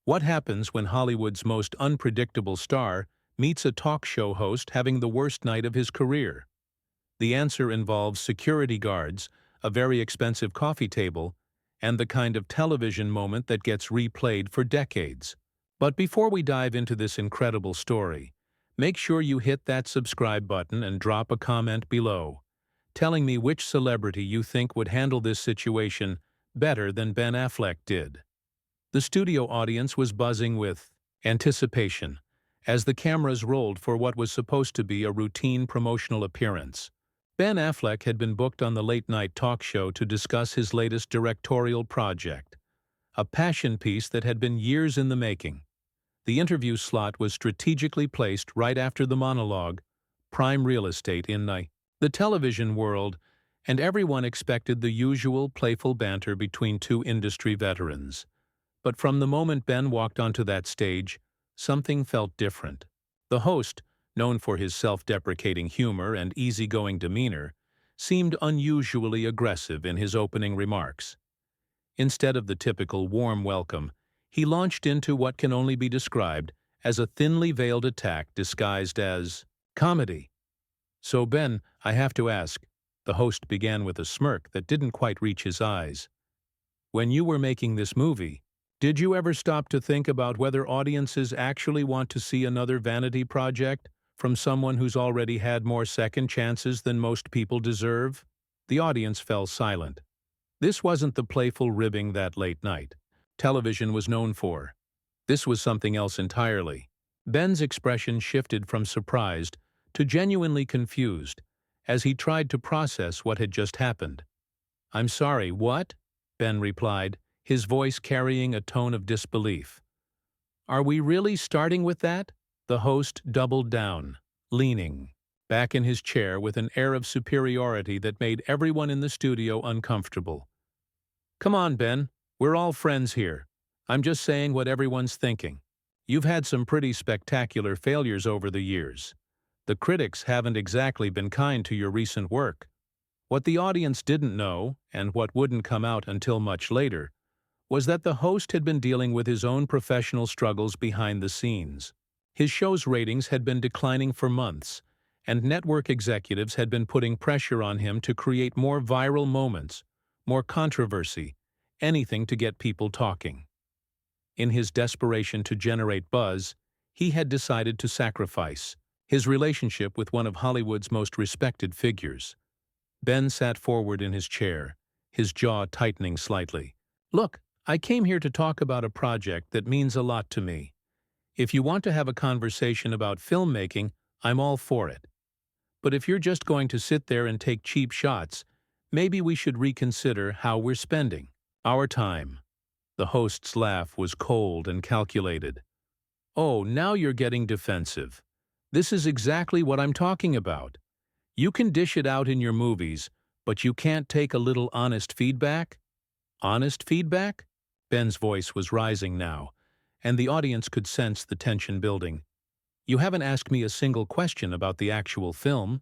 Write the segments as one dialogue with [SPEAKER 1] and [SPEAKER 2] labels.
[SPEAKER 1] What happens when Hollywood's most unpredictable star meets a talk show host having the worst night of his career? The answer involves security guards, a very expensive coffee table, and the kind of television moment that gets replayed for decades. But before we dive into this incredible story, make sure you hit that subscribe button and drop a comment below, telling me which celebrity you think would handle this situation better than Ben Affleck did. The studio audience was buzzing with anticipation as the cameras rolled for what was supposed to be a routine promotional appearance. Ben Affleck had been booked on the late-night talk show to discuss his latest directorial project, a passion piece that had been years in the making. The interview slot was strategically placed right after the monologue, prime real estate in the television world, and everyone expected the usual playful banter between two industry veterans. But from the moment Ben walked onto that stage, something felt different. The host, known for his self-deprecating humor and easygoing demeanor, seemed unusually aggressive in his opening remarks. Instead of the typical warm welcome, he launched into what can only be described as a thinly veiled attack disguised as comedy. "So Ben, I have to ask," the host began with a smirk that didn't quite reach his eyes. "When you were making this movie, did you ever stop to think about whether audiences actually want to see another vanity project from someone who's already had more second chances than most people deserve?" The audience fell silent. This wasn't the playful ribbing that late night television was known for. This was something else entirely. Ben's expression shifted from surprised to genuinely confused as he tried to process what had just happened. "I'm sorry, what?" Ben replied, his voice carrying a tone of disbelief. "Are we really starting with that?" The host doubled down, leaning back in his chair with an air of superiority that made everyone in the studio uncomfortable. "Come on, Ben. We're all friends here. I'm just saying what everyone's thinking. You've had some pretty spectacular failures over the years. The critics haven't exactly been kind to your recent work." What the audience didn't know, and what wouldn't come out until much later, was that the host had been dealing with his own professional struggles behind the scenes. His show's ratings had been declining for months, and network executives had been putting pressure on him to create more viral moments, more controversy, anything to get people talking. In his desperation to generate buzz, he had decided to sacrifice his relationship with one of Hollywood's most respected figures. Ben sat forward in his chair, his jaw tightening slightly. "Look, I came here to talk about a project that means a lot to me. If you want to have a conversation about filmmaking, I'm all for it. But if you're just going to sit there and take cheap shots, maybe we should reconsider how we're spending our time." The host's laugh was cold and calculated. "Oh, now you're getting defensive. This is exactly what I'm talking about. You can dish it out in your movies, but you can't take a little honest feedback?" "Honest feedback?" Ben's voice was rising now, and the audience could sense the tension building. "You haven't asked me a single question about the actual film.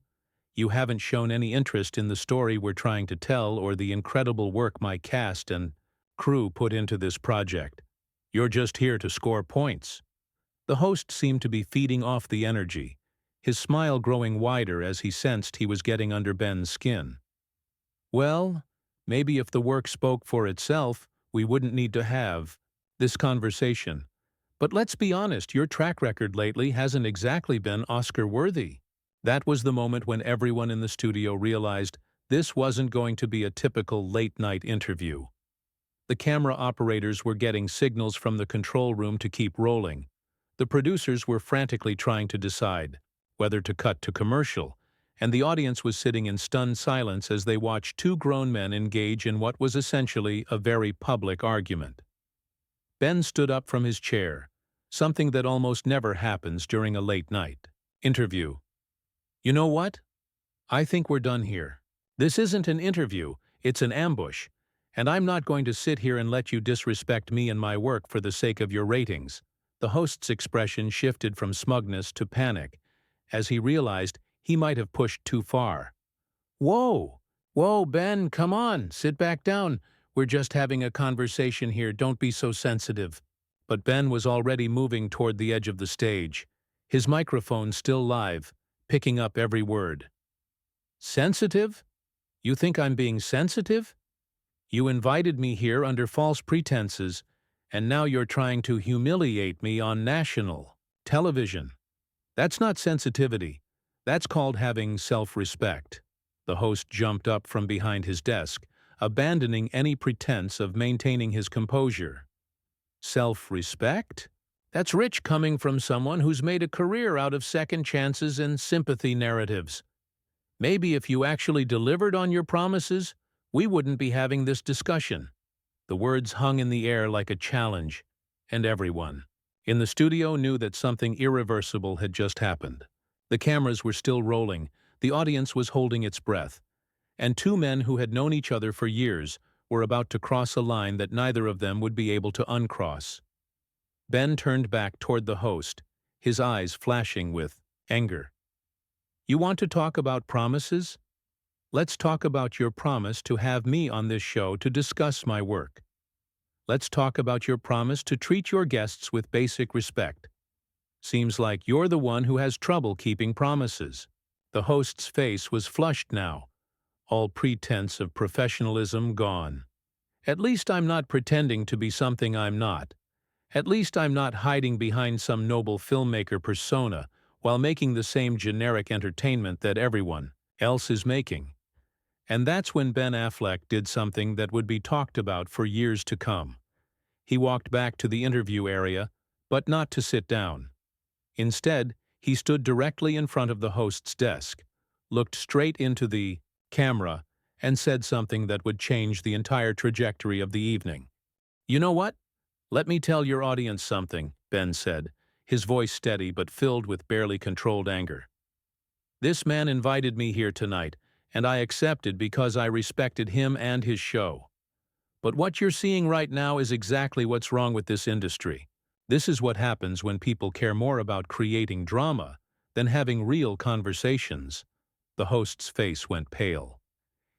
[SPEAKER 1] You haven't shown any interest in the story we're trying to tell or the incredible work my cast and crew put into this project. You're just here to score points." The host seemed to be feeding off the energy, his smile growing wider as he sensed he was getting under Ben's skin. "Well, maybe if the work spoke for itself, we wouldn't need to have this conversation. But let's be honest, your track record lately hasn't exactly been Oscar-worthy." That was the moment when everyone in the studio realized this wasn't going to be a typical late-night interview. The camera operators were getting signals from the control room to keep rolling. The producers were frantically trying to decide whether to cut to commercial, and the audience was sitting in stunned silence as they watched two grown men engage in what was essentially a very public argument. Ben stood up from his chair, something that almost never happens during a late-night interview. "You know what? I think we're done here. This isn't an interview, it's an ambush, and I'm not going to sit here and let you disrespect me and my work for the sake of your ratings." The host's expression shifted from smugness to panic as he realized he might have pushed too far. "Whoa! Whoa, Ben, come on, sit back down. We're just having a conversation here, don't be so sensitive." But Ben was already moving toward the edge of the stage, his microphone still live, picking up every word. Sensitive? You think I'm being sensitive? You invited me here under false pretenses, and now you're trying to humiliate me on national television. That's not sensitivity. That's called having self-respect. The host jumped up from behind his desk, abandoning any pretense of maintaining his composure. Self-respect? That's rich coming from someone who's made a career out of second chances and sympathy narratives. Maybe if you actually delivered on your promises, we wouldn't be having this discussion. The words hung in the air like a challenge, and everyone in the studio knew that something irreversible had just happened. The cameras were still rolling, the audience was holding its breath, and two men who had known each other for years were about to cross a line that neither of them would be able to uncross. Ben turned back toward the host, his eyes flashing with anger. You want to talk about promises? Let's talk about your promise to have me on this show to discuss my work. Let's talk about your promise to treat your guests with basic respect. Seems like you're the one who has trouble keeping promises. The host's face was flushed now, all pretense of professionalism gone. At least I'm not pretending to be something I'm not. At least I'm not hiding behind some noble filmmaker persona while making the same generic entertainment that everyone else is making. And that's when Ben Affleck did something that would be talked about for years to come. He walked back to the interview area, but not to sit down. Instead, he stood directly in front of the host's desk, looked straight into the camera, and said something that would change the entire trajectory of the evening. You know what? Let me tell your audience something, Ben said, his voice steady but filled with barely controlled anger. This man invited me here tonight, and I accepted because I respected him and his show. But what you're seeing right now is exactly what's wrong with this industry. This is what happens when people care more about creating drama than having real conversations. The host's face went pale.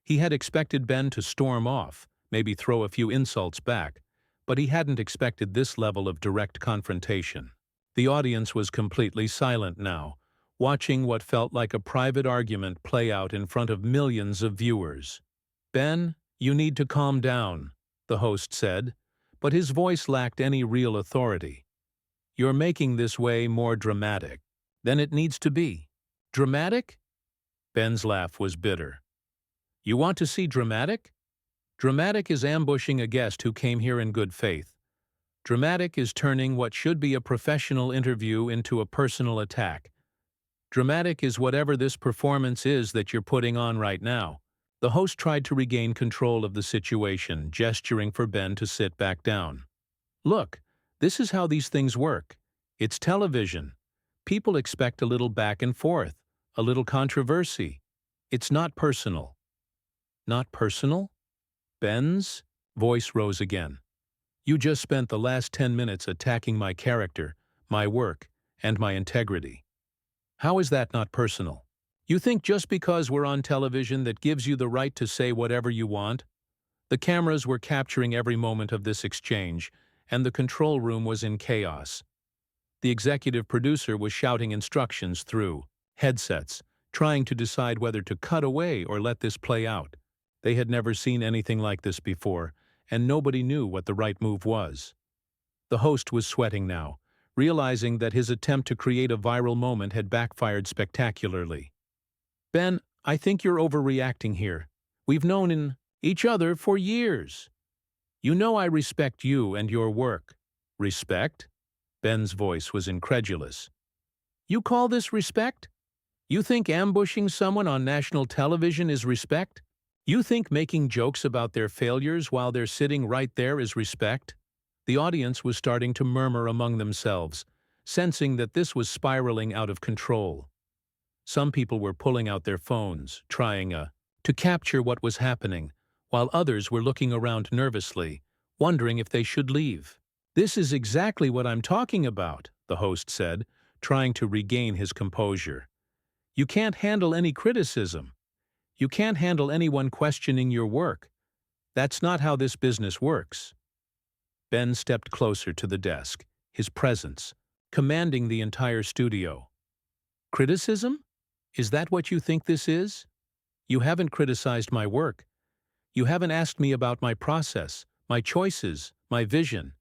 [SPEAKER 1] He had expected Ben to storm off, maybe throw a few insults back, but he hadn't expected this level of direct confrontation. The audience was completely silent now, watching what felt like a private argument play out in front of millions of viewers. Ben, you need to calm down, the host said, but his voice lacked any real authority. You're making this way more dramatic than it needs to be. Dramatic? Ben's laugh was bitter. You want to see dramatic? Dramatic is ambushing a guest who came here in good faith. Dramatic is turning what should be a professional interview into a personal attack. Dramatic is whatever this performance is that you're putting on right now. The host tried to regain control of the situation, gesturing for Ben to sit back down. Look, this is how these things work. It's television. People expect a little back and forth, a little controversy. It's not personal. Not personal? Ben's voice rose again. You just spent the last 10 minutes attacking my character, my work, and my integrity. How is that not personal? You think just because we're on television that gives you the right to say whatever you want? The cameras were capturing every moment of this exchange, and the control room was in chaos. The executive producer was shouting instructions through headsets, trying to decide whether to cut away or let this play out. They had never seen anything like this before, and nobody knew what the right move was. The host was sweating now, realizing that his attempt to create a viral moment had backfired spectacularly. Ben, I think you're overreacting here. We've known each other for years. You know I respect you and your work. Respect? Ben's voice was incredulous. You call this respect? You think ambushing someone on national television is respect? You think making jokes about their failures while they're sitting right there is respect? The audience was starting to murmur among themselves, sensing that this was spiraling out of control. Some people were pulling out their phones, trying to capture what was happening, while others were looking around nervously, wondering if they should leave. This is exactly what I'm talking about, the host said, trying to regain his composure. You can't handle any criticism. You can't handle anyone questioning your work. That's not how this business works. Ben stepped closer to the desk, his presence commanding the entire studio. Criticism? Is that what you think this is? You haven't criticized my work. You haven't asked me about my process, my choices, my vision.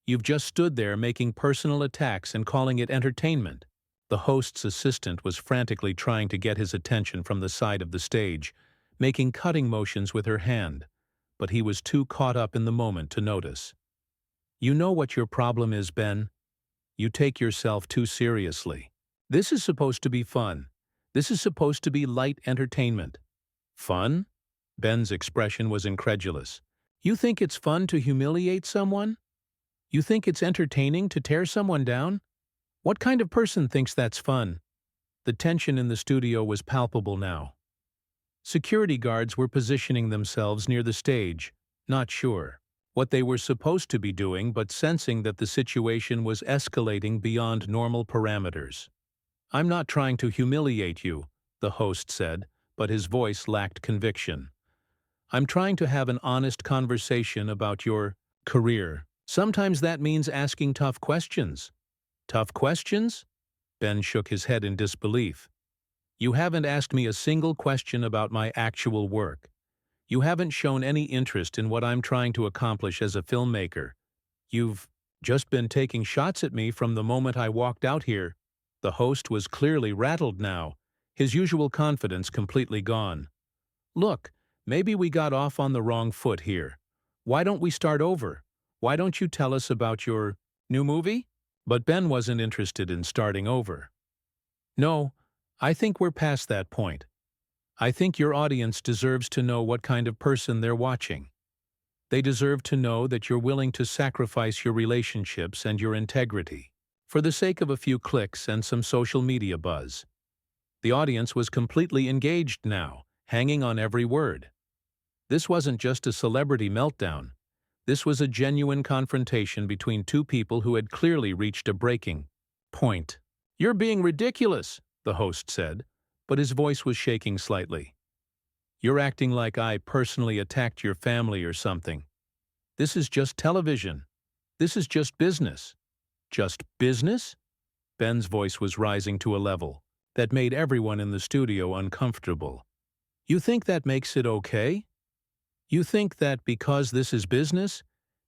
[SPEAKER 1] You've just stood there making personal attacks and calling it entertainment. The host's assistant was frantically trying to get his attention from the side of the stage, making cutting motions with her hand, but he was too caught up in the moment to notice. You know what your problem is, Ben? You take yourself too seriously. This is supposed to be fun. This is supposed to be light entertainment. Fun? Ben's expression was incredulous. You think it's fun to humiliate someone? You think it's entertaining to tear someone down? What kind of person thinks that's fun? The tension in the studio was palpable now. Security guards were positioning themselves near the stage, not sure what they were supposed to be doing, but sensing that the situation was escalating beyond normal parameters. I'm not trying to humiliate you, the host said, but his voice lacked conviction. I'm trying to have an honest conversation about your career. Sometimes that means asking tough questions. Tough questions? Ben shook his head in disbelief. You haven't asked me a single question about my actual work. You haven't shown any interest in what I'm trying to accomplish as a filmmaker. You've just been taking shots at me from the moment I walked out here. The host was clearly rattled now, his usual confidence completely gone. Look, maybe we got off on the wrong foot here. Why don't we start over? Why don't you tell us about your new movie? But Ben wasn't interested in starting over. No, I think we're past that point. I think your audience deserves to know what kind of person they're watching. They deserve to know that you're willing to sacrifice your relationships and your integrity for the sake of a few clicks and some social media buzz. The audience was completely engaged now, hanging on every word. This wasn't just a celebrity meltdown. This was a genuine confrontation between two people who had clearly reached a breaking point. You're being ridiculous, the host said, but his voice was shaking slightly. You're acting like I personally attacked your family or something. This is just television. This is just business. Just business? Ben's voice was rising to a level that made everyone in the studio uncomfortable. You think that makes it okay? You think that because this is business,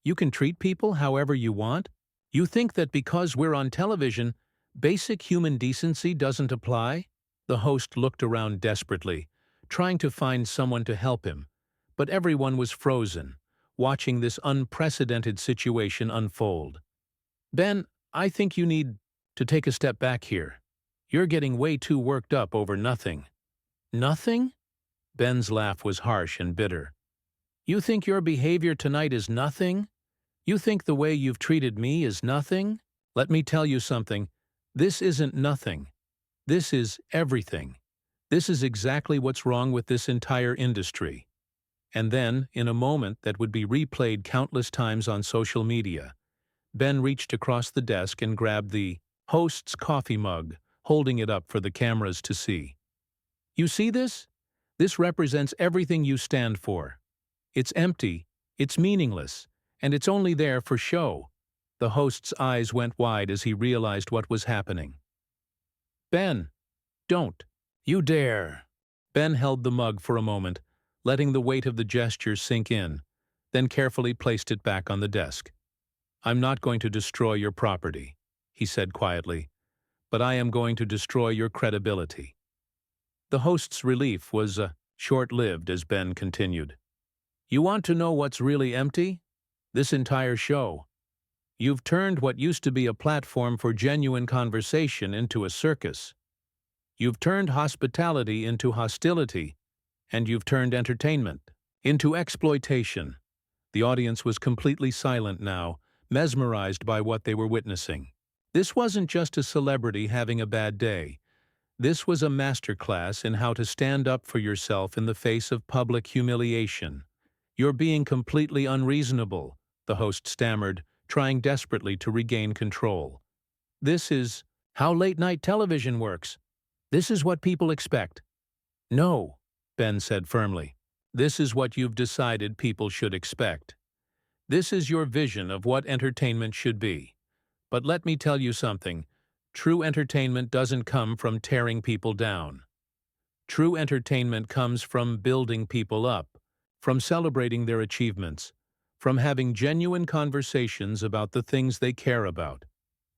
[SPEAKER 1] you can treat people however you want? You think that because we're on television, basic human decency doesn't apply? The host looked around desperately, trying to find someone to help him, but everyone was frozen, watching this unprecedented situation unfold. Ben, I think you need to take a step back here. You're getting way too worked up over nothing. Nothing? Ben's laugh was harsh and bitter. You think your behavior tonight is nothing? You think the way you've treated me is nothing? Let me tell you something. This isn't nothing. This is everything. This is exactly what's wrong with this entire industry. And then, in a moment that would be replayed countless times on social media, Ben reached across the desk and grabbed the host's coffee mug, holding it up for the cameras to see. You see this? This represents everything you stand for. It's empty, it's meaningless, and it's only there for show. The host's eyes went wide as he realized what was happening. Ben, don't. You dare. Ben held the mug for a moment, letting the weight of the gesture sink in, then carefully placed it back on the desk. I'm not going to destroy your property, he said quietly, but I am going to destroy your credibility. The host's relief was short-lived as Ben continued. You want to know what's really empty? This entire show. You've turned what used to be a platform for genuine conversation into a circus. You've turned hospitality into hostility, and you've turned entertainment into exploitation. The audience was completely silent now, mesmerized by what they were witnessing. This wasn't just a celebrity having a bad day. This was a masterclass in how to stand up for yourself in the face of public humiliation. You're being completely unreasonable, the host stammered, trying desperately to regain control. This is how late-night television works. This is what people expect. No, Ben said firmly. This is what you've decided people should expect. This is your vision of what entertainment should be. But let me tell you something. True entertainment doesn't come from tearing people down. True entertainment comes from building people up, from celebrating their achievements, from having genuine conversations about the things they care about.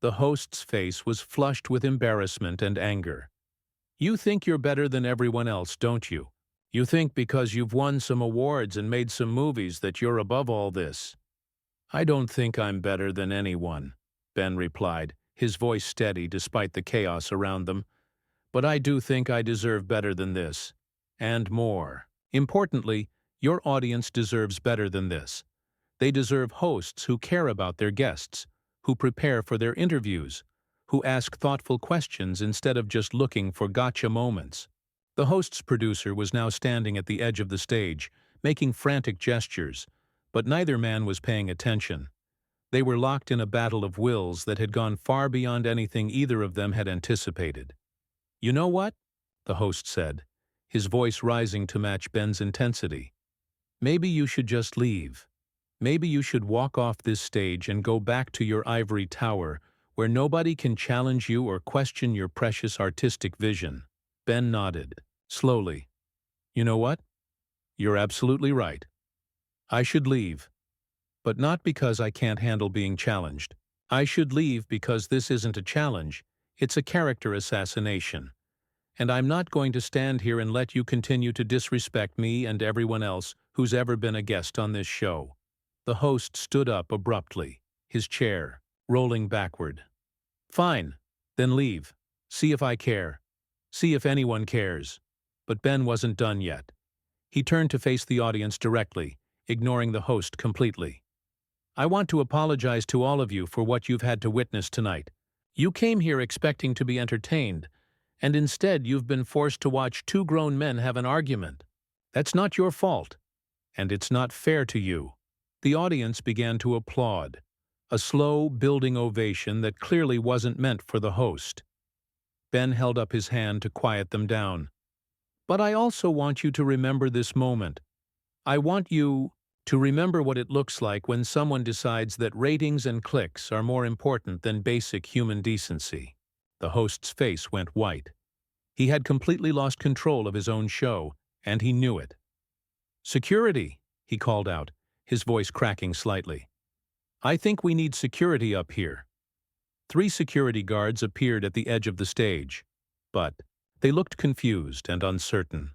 [SPEAKER 1] The host's face was flushed with embarrassment and anger. You think you're better than everyone else, don't you? You think because you've won some awards and made some movies that you're above all this. I don't think I'm better than anyone, Ben replied, his voice steady despite the chaos around them. But I do think I deserve better than this. And more. Importantly, your audience deserves better than this. They deserve hosts who care about their guests, who prepare for their interviews, who ask thoughtful questions instead of just looking for gotcha moments. The host's producer was now standing at the edge of the stage, making frantic gestures, but neither man was paying attention. They were locked in a battle of wills that had gone far beyond anything either of them had anticipated. You know what? The host said, his voice rising to match Ben's intensity. Maybe you should just leave. Maybe you should walk off this stage and go back to your ivory tower, where nobody can challenge you or question your precious artistic vision. Ben nodded, slowly. You know what? You're absolutely right. I should leave. But not because I can't handle being challenged. I should leave because this isn't a challenge, it's a character assassination. And I'm not going to stand here and let you continue to disrespect me and everyone else who's ever been a guest on this show. The host stood up abruptly, his chair rolling backward. Fine, then leave. See if I care. See if anyone cares. But Ben wasn't done yet. He turned to face the audience directly, ignoring the host completely. I want to apologize to all of you for what you've had to witness tonight. You came here expecting to be entertained, and instead you've been forced to watch two grown men have an argument. That's not your fault, and it's not fair to you. The audience began to applaud, a slow, building ovation that clearly wasn't meant for the host. Ben held up his hand to quiet them down. But I also want you to remember this moment. I want you to remember what it looks like when someone decides that ratings and clicks are more important than basic human decency. The host's face went white. He had completely lost control of his own show, and he knew it. Security, he called out, his voice cracking slightly. I think we need security up here. 3 security guards appeared at the edge of the stage, but they looked confused and uncertain.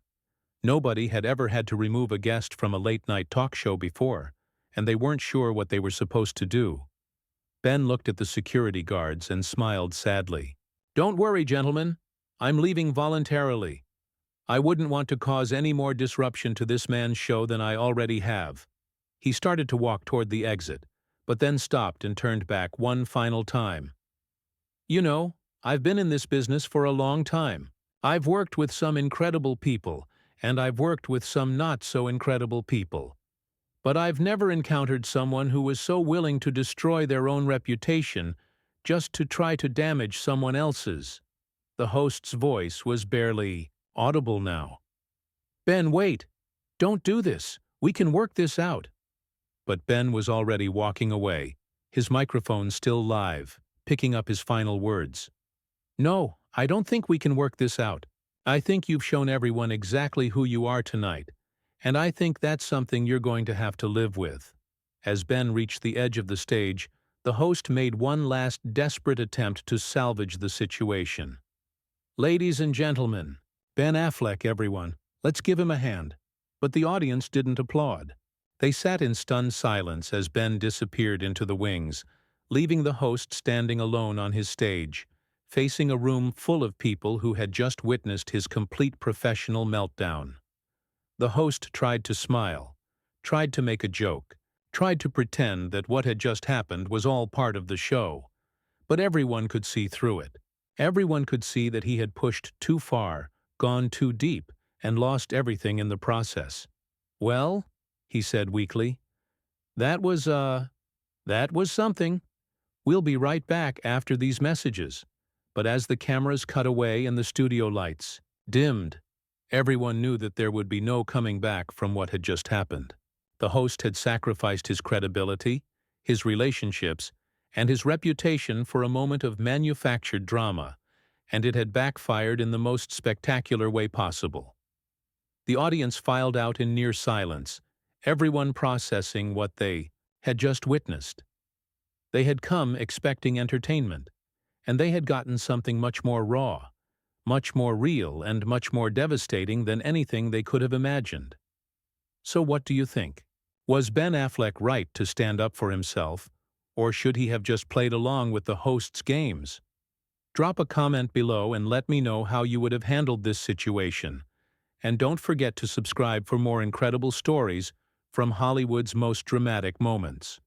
[SPEAKER 1] Nobody had ever had to remove a guest from a late-night talk show before, and they weren't sure what they were supposed to do. Ben looked at the security guards and smiled sadly. Don't worry, gentlemen. I'm leaving voluntarily. I wouldn't want to cause any more disruption to this man's show than I already have. He started to walk toward the exit, but then stopped and turned back one final time. You know, I've been in this business for a long time. I've worked with some incredible people, and I've worked with some not-so-incredible people. But I've never encountered someone who was so willing to destroy their own reputation just to try to damage someone else's. The host's voice was barely audible now. Ben, wait! Don't do this! We can work this out! But Ben was already walking away, his microphone still live, picking up his final words. No, I don't think we can work this out. I think you've shown everyone exactly who you are tonight, and I think that's something you're going to have to live with. As Ben reached the edge of the stage, the host made one last desperate attempt to salvage the situation. Ladies and gentlemen, Ben Affleck, everyone. Let's give him a hand. But the audience didn't applaud. They sat in stunned silence as Ben disappeared into the wings, leaving the host standing alone on his stage, facing a room full of people who had just witnessed his complete professional meltdown. The host tried to smile, tried to make a joke, tried to pretend that what had just happened was all part of the show. But everyone could see through it. Everyone could see that he had pushed too far, gone too deep, and lost everything in the process. Well, he said weakly, that was something. We'll be right back after these messages. But as the cameras cut away and the studio lights dimmed, everyone knew that there would be no coming back from what had just happened. The host had sacrificed his credibility, his relationships, and his reputation for a moment of manufactured drama, and it had backfired in the most spectacular way possible. The audience filed out in near silence, everyone processing what they had just witnessed. They had come expecting entertainment, and they had gotten something much more raw, much more real, and much more devastating than anything they could have imagined. So what do you think? Was Ben Affleck right to stand up for himself, or should he have just played along with the host's games? Drop a comment below and let me know how you would have handled this situation. And don't forget to subscribe for more incredible stories from Hollywood's most dramatic moments.